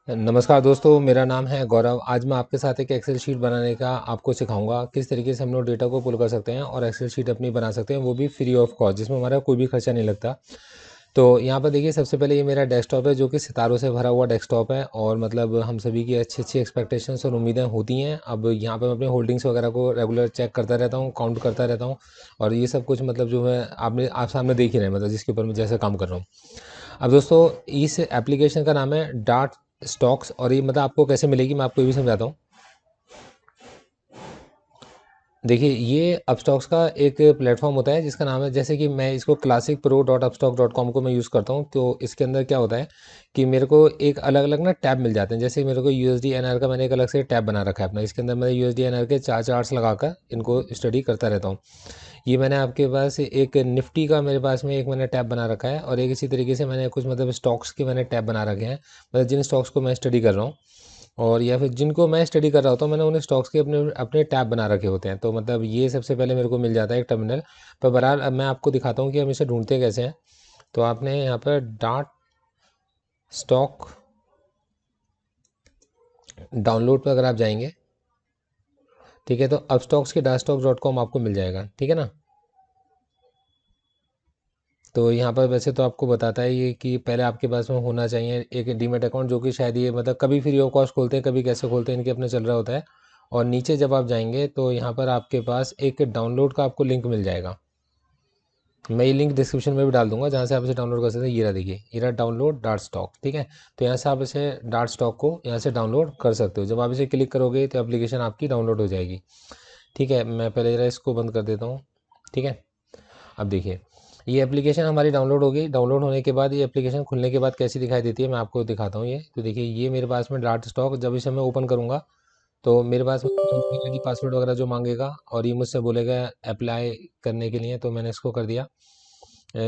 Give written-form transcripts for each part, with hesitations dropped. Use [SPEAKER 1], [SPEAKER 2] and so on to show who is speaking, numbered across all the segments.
[SPEAKER 1] नमस्कार दोस्तों, मेरा नाम है गौरव। आज मैं आपके साथ एक एक्सेल शीट बनाने का आपको सिखाऊंगा किस तरीके से हम लोग डेटा को पुल कर सकते हैं और एक्सेल शीट अपनी बना सकते हैं, वो भी फ्री ऑफ कॉस्ट, जिसमें हमारा कोई भी खर्चा नहीं लगता। तो यहाँ पर देखिए, सबसे पहले ये मेरा डेस्कटॉप है जो कि सितारों से भरा हुआ डेस्कटॉप है और मतलब हम सभी की अच्छी अच्छी एक्सपेक्टेशंस और उम्मीदें होती हैं। अब यहाँ पर मैं अपने होल्डिंग्स वगैरह को रेगुलर चेक करता रहता हूँ, काउंट करता रहता हूँ और ये सब कुछ मतलब जो है आप सामने देख ही रहे हैं, मतलब जिसके ऊपर मैं जैसे काम कर रहा हूँ। अब दोस्तों, इस एप्लीकेशन का नाम है डार्ट स्टॉक्स और ये मतलब आपको कैसे मिलेगी मैं आपको ये भी समझाता हूँ। देखिए, ये अपस्टॉक्स का एक प्लेटफॉर्म होता है जिसका नाम है, जैसे कि मैं इसको classic pro dot Upstox dot com को मैं यूज़ करता हूँ। तो इसके अंदर क्या होता है कि मेरे को एक अलग अलग ना टैब मिल जाते हैं। जैसे मेरे को यूएसडी एनआर का मैंने एक अलग से टैब बना रखा है अपना, इसके अंदर मैं यूएसडी एनआर के चार चार्ट्स लगाकर इनको स्टडी करता रहता हूँ। ये मैंने आपके पास एक निफ्टी का, मेरे पास में एक मैंने टैब बना रखा है और एक इसी तरीके से मैंने कुछ मतलब स्टॉक्स के मैंने टैब बना रखे हैं, मतलब जिन स्टॉक्स को मैं स्टडी कर रहा हूँ और या फिर जिनको मैं स्टडी कर रहा होता हूँ, मैंने उन्हें स्टॉक्स के अपने अपने टैब बना रखे होते हैं। तो मतलब ये सबसे पहले मेरे को मिल जाता है एक टर्मिनल पर। बहरहाल अब मैं आपको दिखाता हूँ कि हम इसे ढूंढते कैसे हैं। तो आपने यहाँ पर डार्ट स्टॉक डाउनलोड पर अगर आप जाएंगे, ठीक है, तो अब स्टॉक्स के डार्ट स्टॉक्स डॉट कॉम आपको मिल जाएगा, ठीक है ना। तो यहाँ पर वैसे तो आपको बताता है ये कि पहले आपके पास में होना चाहिए एक डीमेट अकाउंट, जो कि शायद ये मतलब कभी फ्री ऑफ कॉस्ट खोलते हैं, कभी कैसे खोलते हैं, इनके अपने चल रहा होता है। और नीचे जब आप जाएंगे तो यहाँ पर आपके पास एक डाउनलोड का आपको लिंक मिल जाएगा। मैं ये लिंक डिस्क्रिप्शन में भी डाल दूंगा जहाँ से आप इसे डाउनलोड कर सकते हैं। ये रहा, देखिए, ये रहा डाउनलोड डार्ट स्टॉक, ठीक है। तो यहाँ से आप इसे डार्ट स्टॉक को यहाँ से डाउनलोड कर सकते हो। जब आप इसे क्लिक करोगे तो एप्लीकेशन आपकी डाउनलोड हो जाएगी, ठीक है। मैं पहले जरा इसको बंद कर देता हूँ, ठीक है। अब देखिए, ये एप्लीकेशन हमारी डाउनलोड हो गई। डाउनलोड होने के बाद ये एप्लीकेशन खुलने के बाद कैसी दिखाई देती है मैं आपको दिखाता हूँ। ये तो देखिए, ये मेरे पास में डार्ट स्टॉक, जब इसे मैं ओपन करूँगा तो मेरे पास में ईमेल आई पासवर्ड वगैरह जो मांगेगा और ये मुझसे बोलेगा अप्लाई करने के लिए, तो मैंने इसको कर दिया।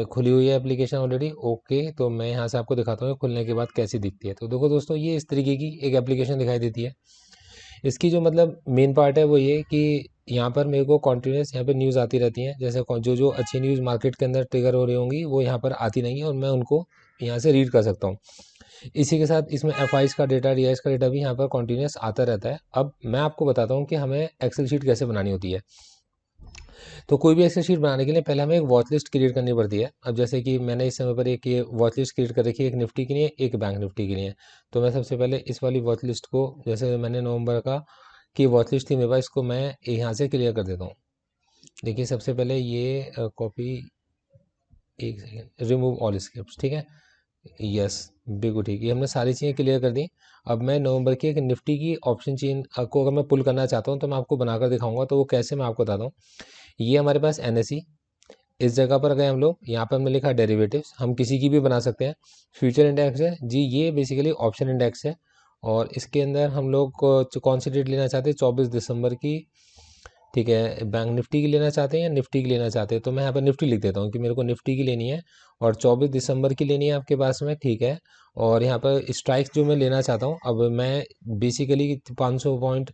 [SPEAKER 1] खुली हुई है एप्लीकेशन ऑलरेडी, ओके। तो मैं यहाँ से आपको दिखाता हूँ खुलने के बाद कैसी दिखती है। तो देखो दोस्तों, ये इस तरीके की एक एप्लीकेशन दिखाई देती है। इसकी जो मतलब मेन पार्ट है वो ये कि यहाँ पर मेरे को कॉन्टिन्यूस यहाँ पे न्यूज़ आती रहती हैं। जैसे जो जो अच्छी न्यूज़ मार्केट के अंदर ट्रिगर हो रही होंगी वो यहाँ पर आती नहीं है और मैं उनको यहाँ से रीड कर सकता हूँ। इसी के साथ इसमें एफ आईज का डेटा, डी का डेटा भी यहाँ पर कॉन्टिन्यूस आता रहता है। अब मैं आपको बताता हूँ कि हमें एक्सेल शीट कैसे बनानी होती है। तो कोई भी एक्सेल शीट बनाने के लिए पहले हमें एक वॉच लिस्ट क्रिएट करनी पड़ती है। अब जैसे कि मैंने इस समय पर एक ये वॉच लिस्ट क्रिएट कर रखी है, एक निफ्टी के लिए, एक बैंक निफ्टी के लिए। तो मैं सबसे पहले इस वाली वॉच लिस्ट को, जैसे मैंने नवंबर का की वॉच लिस्ट थी मेरे पास, इसको मैं यहाँ से क्लियर कर देता हूँ। देखिए, सबसे पहले ये कॉपी, एक सेकेंड, रिमूव ऑल स्क्रिप्ट, ठीक है। यस, बिल्कुल ठीक, ये हमने सारी चीज़ें क्लियर कर दी। अब मैं नवंबर की एक निफ्टी की ऑप्शन चेन को अगर मैं पुल करना चाहता हूँ तो मैं आपको बनाकर दिखाऊंगा। तो वो कैसे, मैं आपको बताता हूँ। ये हमारे पास एनएसई, इस जगह पर गए हम लोग, यहाँ पर हमने लिखा डेरिवेटिव्स, हम किसी की भी बना सकते हैं। फ्यूचर इंडेक्स है जी, ये बेसिकली ऑप्शन इंडेक्स है और इसके अंदर हम लोग कौन सी डेट लेना चाहते हैं, 24 दिसंबर की, ठीक है। बैंक निफ्टी की लेना चाहते हैं या निफ्टी की लेना चाहते हैं, तो मैं यहाँ पर निफ्टी लिख देता हूँ कि मेरे को निफ्टी की लेनी है और 24 दिसंबर की लेनी है आपके पास में, ठीक है। और यहाँ पर स्ट्राइक्स जो मैं लेना चाहता हूँ, अब मैं बेसिकली 500 पॉइंट,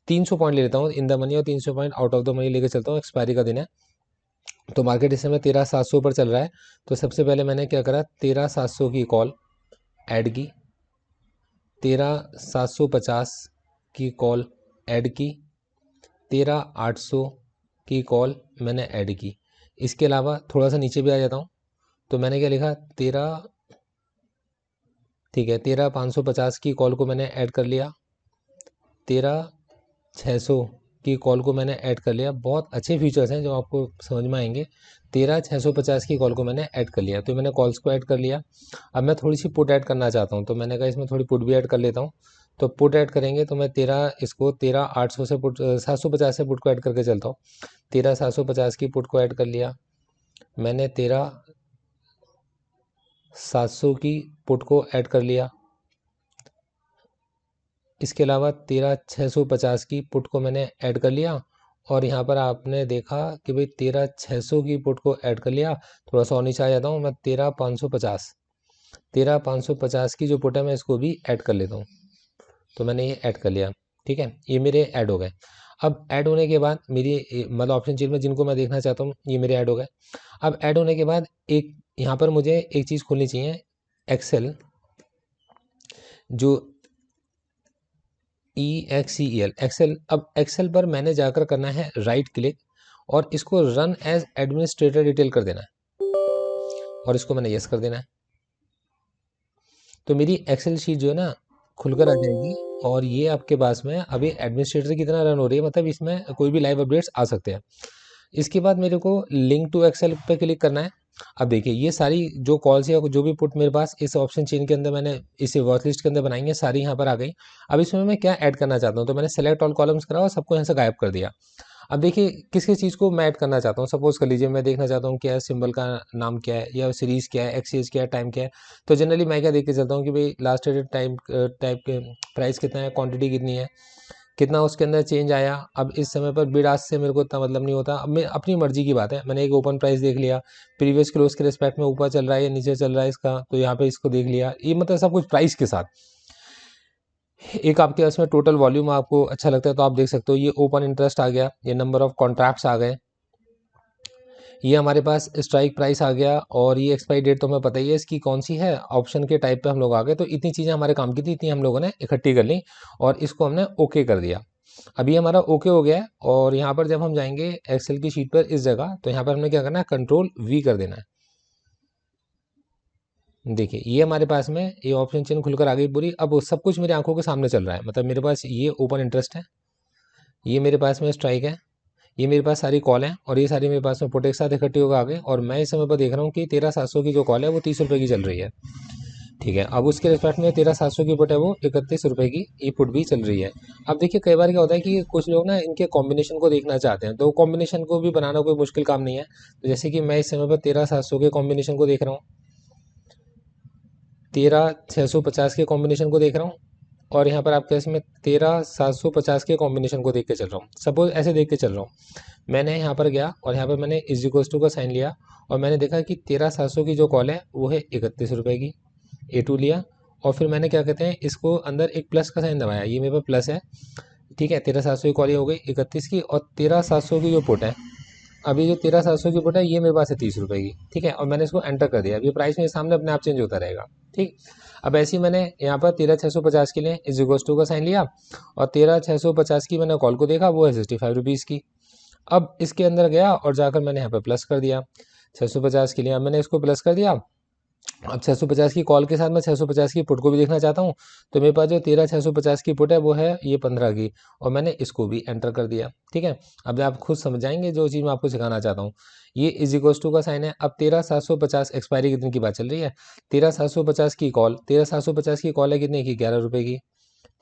[SPEAKER 1] 300 पॉइंट ले लेता हूँ इन द मनी और 300 point out of the money लेके चलता हूँ। एक्सपायरी का दिन है, तो मार्केट इस समय 13,700 पर चल रहा है। तो सबसे पहले मैंने क्या करा, 13,700 की कॉल ऐड की, 13,750 की कॉल ऐड की, 13,800 की कॉल मैंने ऐड की। इसके अलावा थोड़ा सा नीचे भी आ जाता हूँ, तो मैंने क्या लिखा, 13, ठीक है, 13,550 की कॉल को मैंने ऐड कर लिया, 13,600 की कॉल को मैंने ऐड कर लिया। बहुत अच्छे फीचर्स हैं जो आपको समझ में आएंगे। 13,650 की कॉल को मैंने ऐड कर लिया, तो मैंने कॉल्स को ऐड कर लिया। अब मैं थोड़ी सी पुट ऐड करना चाहता हूँ, तो मैंने कहा इसमें थोड़ी पुट भी ऐड कर लेता हूँ। तो पुट ऐड करेंगे तो मैं 13,800 से पुट, 750 से पुट को ऐड करके चलता हूँ। 13,750 की पुट को ऐड कर लिया मैंने, 13,700 की पुट को ऐड कर लिया। इसके अलावा 13,650 की पुट को मैंने ऐड कर लिया और यहाँ पर आपने देखा कि भाई 13,600 की पुट को ऐड कर लिया। थोड़ा सा और नीचे आ जाता हूँ मैं, 13,550, 13,550 की जो पुट है मैं इसको भी ऐड कर लेता हूँ। तो मैंने ये ऐड कर लिया, ठीक है, ये मेरे ऐड हो गए। अब ऐड होने के बाद मेरी मतलब ऑप्शन चेन में जिनको मैं देखना चाहता हूँ ये मेरे ऐड हो गए। अब ऐड होने के बाद एक यहाँ पर मुझे एक चीज़ खोलनी चाहिए, एक्सेल, जो EXCEL एक्सेल। अब एक्सेल पर मैंने जाकर करना है राइट क्लिक और इसको रन एज एडमिनिस्ट्रेटर डिटेल कर देना है और इसको मैंने यस कर देना है। तो मेरी एक्सेल शीट जो है ना खुलकर आ जाएगी और ये आपके पास में अभी एडमिनिस्ट्रेटर की तरह रन हो रही है, मतलब इसमें कोई भी लाइव अपडेट्स आ सकते हैं। इसके बाद मेरे को लिंक टू एक्सेल पे क्लिक करना है। अब देखिए ये सारी जो कॉल्स या जो भी पुट मेरे पास इस ऑप्शन चेन के अंदर मैंने इस वॉच लिस्ट के अंदर बनाई है, सारी यहाँ पर आ गई। अब इसमें मैं क्या ऐड करना चाहता हूँ, तो मैंने सेलेक्ट ऑल कॉलम्स करा और सबको यहाँ से गायब कर दिया। अब देखिए किस किस चीज़ को मैं ऐड करना चाहता हूँ। सपोज कर लीजिए मैं देखना चाहता हूँ क्या है, सिंबल का नाम क्या है या सीरीज़ क्या है, एक्सचेंज क्या है, टाइम क्या है। तो जनरली मैं क्या देख के चलता हूँ कि भाई लास्ट ट्रेडेड टाइम टाइप के प्राइस कितना है, क्वांटिटी कितनी है, कितना उसके अंदर चेंज आया। अब इस समय पर बिड आस्क से मेरे को इतना मतलब नहीं होता। अब मैं अपनी मर्जी की बात है, मैंने एक ओपन प्राइस देख लिया, प्रीवियस क्लोज के रिस्पेक्ट में ऊपर चल रहा है या नीचे चल रहा है इसका, तो यहाँ पे इसको देख लिया। ये मतलब सब कुछ प्राइस के साथ। एक आपके पास में टोटल वॉल्यूम आपको अच्छा लगता है तो आप देख सकते हो, ये ओपन इंटरेस्ट आ गया, ये नंबर ऑफ कॉन्ट्रैक्ट्स आ गए, ये हमारे पास स्ट्राइक प्राइस आ गया और ये एक्सपायरी डेट तो हमें पता ही है इसकी कौन सी है, ऑप्शन के टाइप पे हम लोग आ गए। तो इतनी चीज़ें हमारे काम की थी, इतनी हम लोगों ने इकट्ठी कर ली और इसको हमने ओके कर दिया। अभी हमारा ओके हो गया है और यहाँ पर जब हम जाएंगे एक्सेल की शीट पर इस जगह, तो यहाँ पर हमने क्या करना है, कंट्रोल वी कर देना है। देखिए ये हमारे पास में ये ऑप्शन चेन खुलकर आ गई पूरी। अब वो सब कुछ मेरी आंखों के सामने चल रहा है, मतलब मेरे पास ये ओपन इंटरेस्ट है, ये मेरे पास में स्ट्राइक है, ये मेरे पास सारी कॉल हैं और ये सारी मेरे पास में पुट एक साथ इकट्ठी होकर आ गई। और मैं इस समय पर देख रहा हूँ कि 13,700 की जो कॉल है वो 30 रुपये की चल रही है। ठीक है, अब उसके रिस्पेक्ट में 13,700 की पुट है वो 31 रुपये की ये पुट भी चल रही है। अब देखिए कई बार क्या होता है कि कुछ लोग ना इनके कॉम्बिनेशन को देखना चाहते हैं, तो कॉम्बिनेशन को भी बनाना कोई मुश्किल काम नहीं है। तो जैसे कि मैं इस समय पर 13,700 के कॉम्बिनेशन को देख रहा हूँ, 13,650 के कॉम्बिनेशन को देख रहा हूँ और यहाँ पर आपके इसमें 13,750 के कॉम्बिनेशन को देख के चल रहा हूँ। सपोज ऐसे देख के चल रहा हूँ, मैंने यहाँ पर गया और यहाँ पर मैंने इज इक्वल्स टू का साइन लिया और मैंने देखा कि 13,700 की जो कॉल है वो है 31 रुपये की, A2 लिया और फिर मैंने क्या कहते हैं इसको अंदर एक प्लस का साइन दबाया, ये मेरे पास प्लस है। ठीक है, 13,700 की कॉल हो गई 31 की और 13,700 की जो पुट है, अभी जो 13,700 की पुट है ये मेरे पास है 30 रुपये की। ठीक है, और मैंने इसको एंटर कर दिया। अब ये प्राइस मेरे सामने अपने आप चेंज होता रहेगा। ठीक, अब ऐसे ही मैंने यहाँ पर 13,650 के लिए इज इक्वल्स टू का साइन लिया और 13,650 की मैंने कॉल को देखा, वो है 65 रुपीज़ की। अब इसके अंदर गया और जाकर मैंने यहाँ पर प्लस कर दिया 650 के लिए। अब मैंने इसको प्लस कर दिया। अब 650 की कॉल के साथ मैं 650 की पुट को भी देखना चाहता हूँ, तो मेरे पास जो 13,650 की पुट है वो है ये 15 की और मैंने इसको भी एंटर कर दिया। ठीक है, अब आप खुद समझ जाएंगे जो चीज़ मैं आपको सिखाना चाहता हूँ। ये इज इक्वल्स टू का साइन है। अब 13,750 एक्सपायरी कितने की बात चल रही है, 13,750 की कॉल, 13,750 की कॉल है कितने की, 11 रुपये की।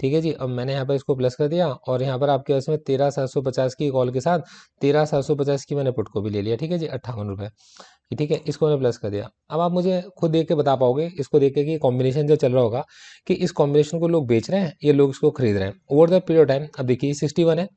[SPEAKER 1] ठीक है जी, अब मैंने यहाँ पर इसको प्लस कर दिया और यहाँ पर आपके पास में 13,750 की कॉल के साथ 13,750 की मैंने पुट को भी ले लिया। ठीक है जी, 58 रुपये। ठीक है, इसको मैंने प्लस कर दिया। अब आप मुझे खुद देख के बता पाओगे इसको देख के कि कॉम्बिनेशन जो चल रहा होगा कि इस कॉम्बिनेशन को लोग बेच रहे हैं, ये लोग इसको खरीद रहे हैं ओवर द पीरियड टाइम। अब देखिए 61 है,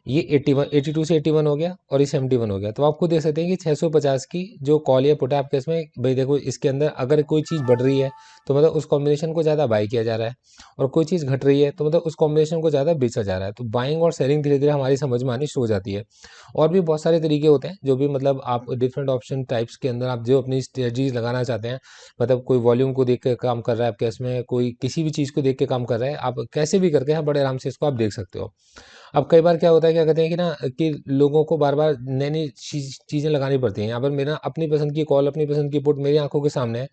[SPEAKER 1] ये 81 82 से 81 हो गया और ये 71 हो गया। तो आप खुद देख सकते हैं कि 650 की जो कॉल या पुट है आपके इसमें, भाई देखो इसके अंदर अगर कोई चीज़ बढ़ रही है तो मतलब उस कॉम्बिनेशन को ज़्यादा बाई किया जा रहा है और कोई चीज़ घट रही है तो मतलब उस कॉम्बिनेशन को ज़्यादा बेचा जा रहा है। तो बाइंग और सेलिंग धीरे धीरे हमारी समझ में आनी शुरू हो जाती है। और भी बहुत सारे तरीके होते हैं जो भी मतलब आप डिफरेंट ऑप्शन टाइप्स के अंदर आप जो अपनी स्ट्रेटजीज लगाना चाहते हैं, मतलब कोई वॉल्यूम को देख के काम कर रहा है आपके इसमें, कोई किसी भी चीज़ को देख के काम कर रहा है, आप कैसे भी करके बड़े आराम से इसको आप देख सकते हो। अब कई बार क्या होता है, क्या कहते हैं कि ना कि लोगों को बार बार नई नई चीज़ें लगानी पड़ती हैं। यहाँ पर मेरा अपनी पसंद की कॉल, अपनी पसंद की पुट मेरी आंखों के सामने है।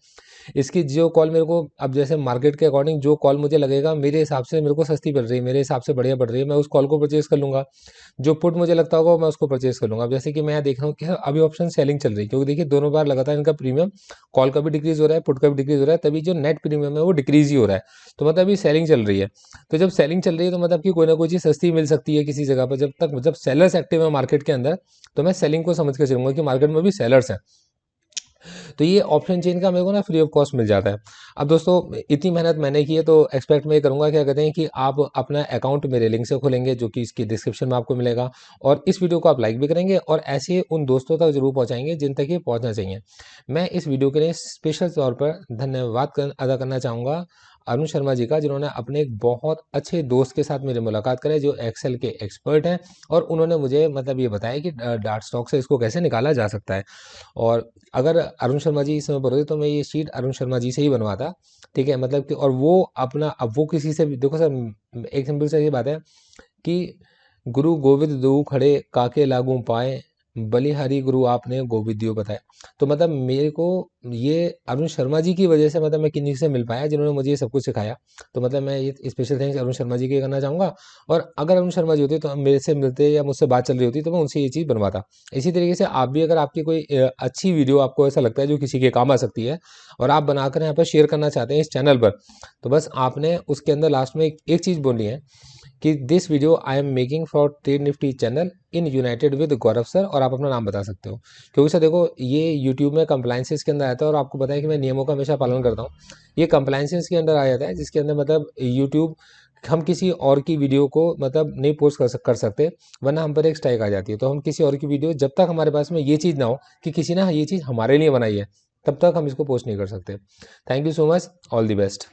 [SPEAKER 1] इसकी जो कॉल मेरे को, अब जैसे मार्केट के अकॉर्डिंग जो कॉल मुझे लगेगा मेरे हिसाब से मेरे को सस्ती पड़ रही है, मेरे हिसाब से बढ़िया पड़ रही है, मैं उस कॉल को परचेज कर लूँगा। जो पुट मुझे लगता होगा मैं उसको परचेज कर लूँगा। अब जैसे कि मैं यहाँ देख रहा हूँ कि अभी ऑप्शन सेलिंग चल रही है, क्योंकि देखिए दोनों बार लगातार इनका प्रीमियम कॉल का भी डिक्रीज हो रहा है, पुट का भी डिक्रीज हो रहा है, तभी जो नेट प्रीमियम है वो डिक्रीज ही हो रहा है। तो मतलब अभी सेलिंग चल रही है। तो जब सेलिंग चल रही है तो मतलब कि कोई ना कोई चीज़ सस्ती मिल सकती है किसी जगह पर। जब सेलर्स एक्टिव है मार्केट के अंदर, तो मैं सेलिंग को समझ के चलूंगा कि मार्केट में भी सेलर्स हैं। तो ये ऑप्शन चेन का मेरे को ना फ्री ऑफ कॉस्ट मिल जाता है। अब दोस्तों इतनी मेहनत मैंने की है तो एक्सपेक्ट मैं करूंगा क्या कहते हैं कि आप अपना अकाउंट मेरे लिंक से खोलेंगे, जो कि इसकी डिस्क्रिप्शन में आपको मिलेगा, और इस वीडियो को आप लाइक भी करेंगे और ऐसे उन दोस्तों तक जरूर पहुंचाएंगे जिन तक ये पहुंचना चाहिए। मैं इस वीडियो के लिए स्पेशल तौर पर धन्यवाद अदा करना चाहूँगा अरुण शर्मा जी का, जिन्होंने अपने एक बहुत अच्छे दोस्त के साथ मेरी मुलाकात कराई जो एक्सेल के एक्सपर्ट हैं, और उन्होंने मुझे मतलब ये बताया कि डार्ट स्टॉक से इसको कैसे निकाला जा सकता है। और अगर अरुण शर्मा जी इस समय पर होते तो मैं ये शीट अरुण शर्मा जी से ही बनवाता, ठीक है, मतलब कि, और वो अपना, अब वो किसी से भी, देखो सर एक सिंपल सा ये बात है कि गुरु गोविंद दो खड़े काके लागू पाए, बलिहारी गुरु आपने गोविंद दियो बताए। तो मतलब मेरे को ये अरुण शर्मा जी की वजह से मतलब मैं किन्हीं से मिल पाया जिन्होंने मुझे ये सब कुछ सिखाया। तो मतलब मैं ये स्पेशल थैंक्स अरुण शर्मा जी के करना चाहूँगा। और अगर अरुण शर्मा जी होते तो मेरे से मिलते या मुझसे बात चल रही होती तो मैं उनसे ये चीज़ बनवाता। इसी तरीके से आप भी, अगर आपकी कोई अच्छी वीडियो आपको ऐसा लगता है जो किसी के काम आ सकती है और आप बनाकर यहाँ पर शेयर करना चाहते हैं इस चैनल पर, तो बस आपने उसके अंदर लास्ट में एक चीज़ बोलनी है कि this video I am making for trade Nifty channel in United with Gaurav sir, और आप अपना नाम बता सकते हो। क्योंकि सर देखो, ये यूट्यूब में कंप्लाइंसेस के अंदर आता है और आपको पता है कि मैं नियमों का हमेशा पालन करता हूँ। ये कंप्लाइंसेस के अंदर आ जाता है जिसके अंदर मतलब यूट्यूब, हम किसी और की वीडियो को मतलब नहीं पोस्ट कर सकते, वरना हम पर एक स्ट्राइक आ जाती है। तो हम किसी और की वीडियो, जब तक हमारे पास में ये चीज़ ना हो कि किसी ने ये चीज़ हमारे लिए बनाई है, तब तक हम इसको पोस्ट नहीं कर सकते। Thank you so much, all the best.